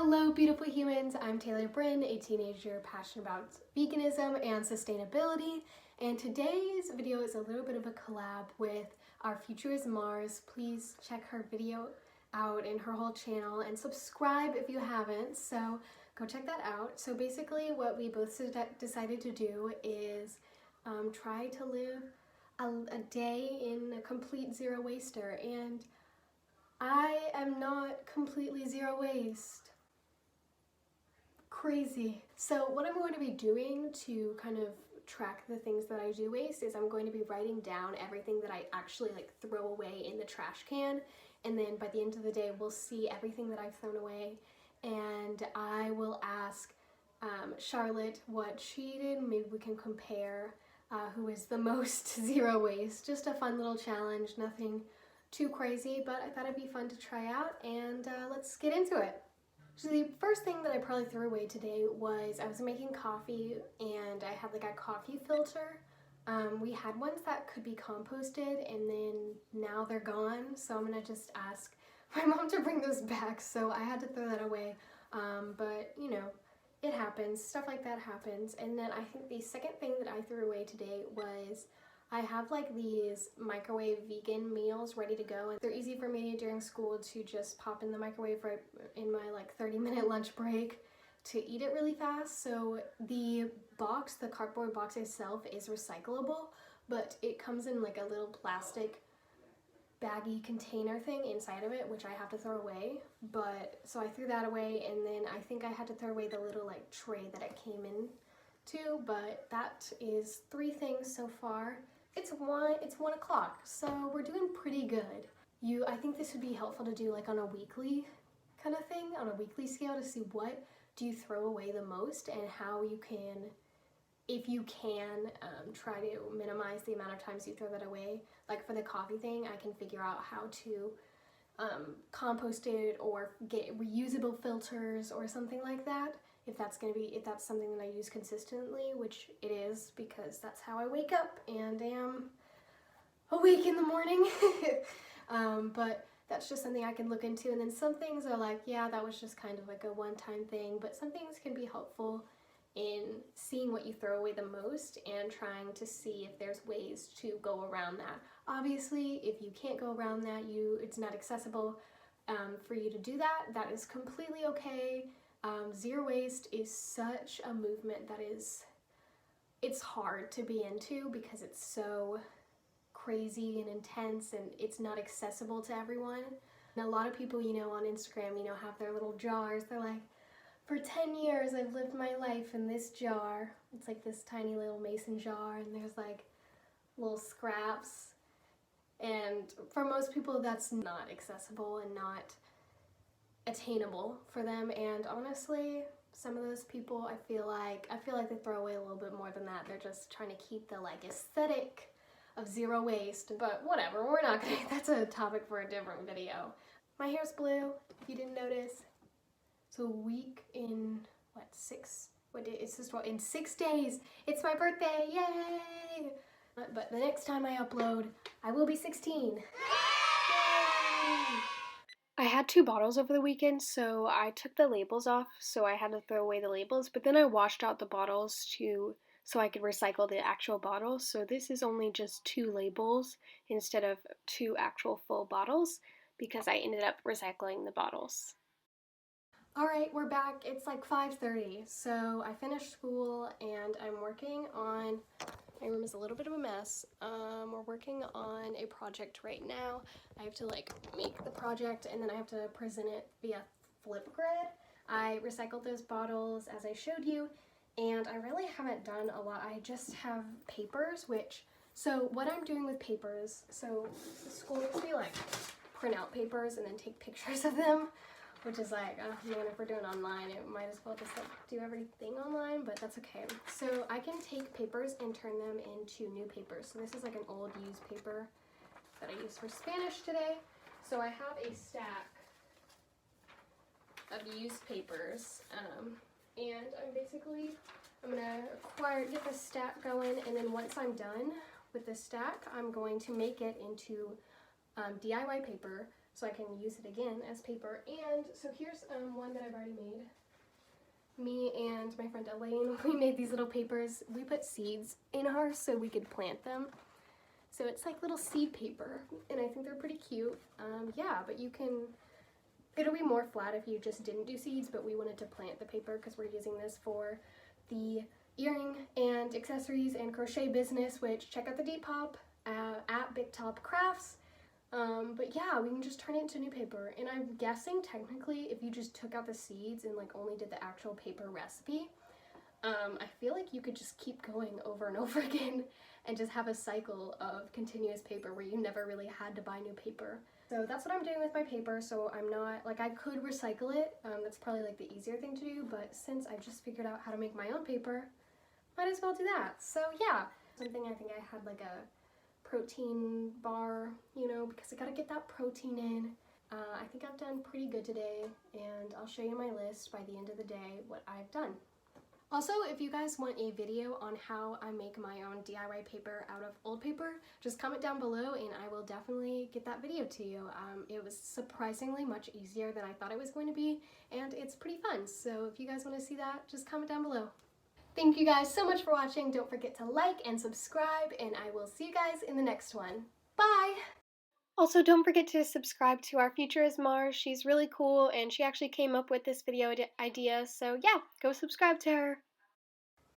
Hello beautiful humans, I'm Brynn, a teenager passionate about veganism and sustainability, and today's video is a little bit of a collab with Our Future is Mars. Please check her video out and her whole channel and subscribe if you haven't, so go check that out. So basically what we both decided to do is try to live a day in a complete zero waster, and I am not completely zero waste. Crazy. So what I'm going to be doing to kind of track the things that I do waste is I'm going to be writing down everything that I actually throw away in the trash can, and then by the end of the day we'll see everything that I've thrown away, and I will ask Charlotte what she did. Maybe we can compare who is the most zero waste. Just a fun little challenge, nothing too crazy, but I thought it'd be fun to try out, and let's get into it. So the first thing that I probably threw away today was I was making coffee and I had a coffee filter. We had ones that could be composted and then now they're gone, so I'm gonna just ask my mom to bring those back, so I had to throw that away. But you know, it happens, stuff like that happens. And then I think the second thing that I threw away today was I have these microwave vegan meals ready to go, and they're easy for me during school to just pop in the microwave right in my 30-minute lunch break to eat it really fast. So the box, the cardboard box itself is recyclable, but it comes in a little plastic baggy container thing inside of it, which I have to throw away. But so I threw that away, and then I think I had to throw away the little tray that it came in to, but that is 3 things so far. It's 1 o'clock, so we're doing pretty good. I think this would be helpful to do on a weekly kind of thing, on a weekly scale, to see what do you throw away the most and how you can, if you can, try to minimize the amount of times you throw that away. Like for the coffee thing, I can figure out how to compost it or get reusable filters or something like that. If that's something that I use consistently, which it is because that's how I wake up and am awake in the morning. But that's just something I can look into. And then some things are yeah, that was just kind of a one-time thing, but some things can be helpful in seeing what you throw away the most and trying to see if there's ways to go around that. Obviously, if you can't go around that, it's not accessible for you to do that, that is completely okay. Zero waste is such a movement that it's hard to be into because it's so crazy and intense and it's not accessible to everyone. And a lot of people, on Instagram, have their little jars. They're like, for 10 years I've lived my life in this jar. It's this tiny little mason jar, and there's little scraps. And for most people that's not accessible and not attainable for them, and honestly some of those people I feel like they throw away a little bit more than that. They're just trying to keep the aesthetic of zero waste, but whatever, we're not gonna, that's a topic for a different video. My hair's blue, if you didn't notice. So a week in in 6 days it's my birthday, yay! But the next time I upload I will be 16. Yay! I had 2 bottles over the weekend, so I took the labels off, so I had to throw away the labels, but then I washed out the bottles so I could recycle the actual bottles. So this is only just 2 labels instead of 2 actual full bottles because I ended up recycling the bottles. Alright, we're back. It's 5:30, so I finished school and I'm working on, my room is a little bit of a mess. We're working on a project right now. I have to make the project and then I have to present it via Flipgrid. I recycled those bottles as I showed you, and I really haven't done a lot. I just have papers, so what I'm doing with papers, so the school makes me print out papers and then take pictures of them, which is oh man, if we're doing online, it might as well just do everything online, but that's okay. So I can take papers and turn them into new papers. So this is an old used paper that I used for Spanish today. So I have a stack of used papers, and I'm gonna get the stack going, and then once I'm done with the stack, I'm going to make it into DIY paper so I can use it again as paper. And so here's one that I've already made. me and my friend Elaine, we made these little papers. We put seeds in ours so we could plant them. So it's like little seed paper, and I think they're pretty cute. Yeah, but you can, it'll be more flat if you just didn't do seeds, but we wanted to plant the paper because we're using this for the earring and accessories and crochet business, which check out the depop at Big Top Crafts. But yeah, we can just turn it into new paper, and I'm guessing technically if you just took out the seeds and like only did the actual paper recipe, I feel like you could just keep going over and over again and just have a cycle of continuous paper where you never really had to buy new paper. So that's what I'm doing with my paper. So I'm not, like, I could recycle it, that's probably like the easier thing to do, but since I just figured out how to make my own paper, might as well do that. So yeah, something I think I had like a protein bar, you know, because I gotta get that protein in. I think I've done pretty good today, and I'll show you my list by the end of the day what I've done. Also, if you guys want a video on how I make my own DIY paper out of old paper, just comment down below and I will definitely get that video to you. It was surprisingly much easier than I thought it was going to be, and it's pretty fun. So if you guys want to see that, just comment down below. Thank you guys so much for watching. Don't forget to like and subscribe, and I will see you guys in the next one. Bye! Also, don't forget to subscribe to our Futurist Mars. She's really cool, and she actually came up with this video idea, so yeah, go subscribe to her.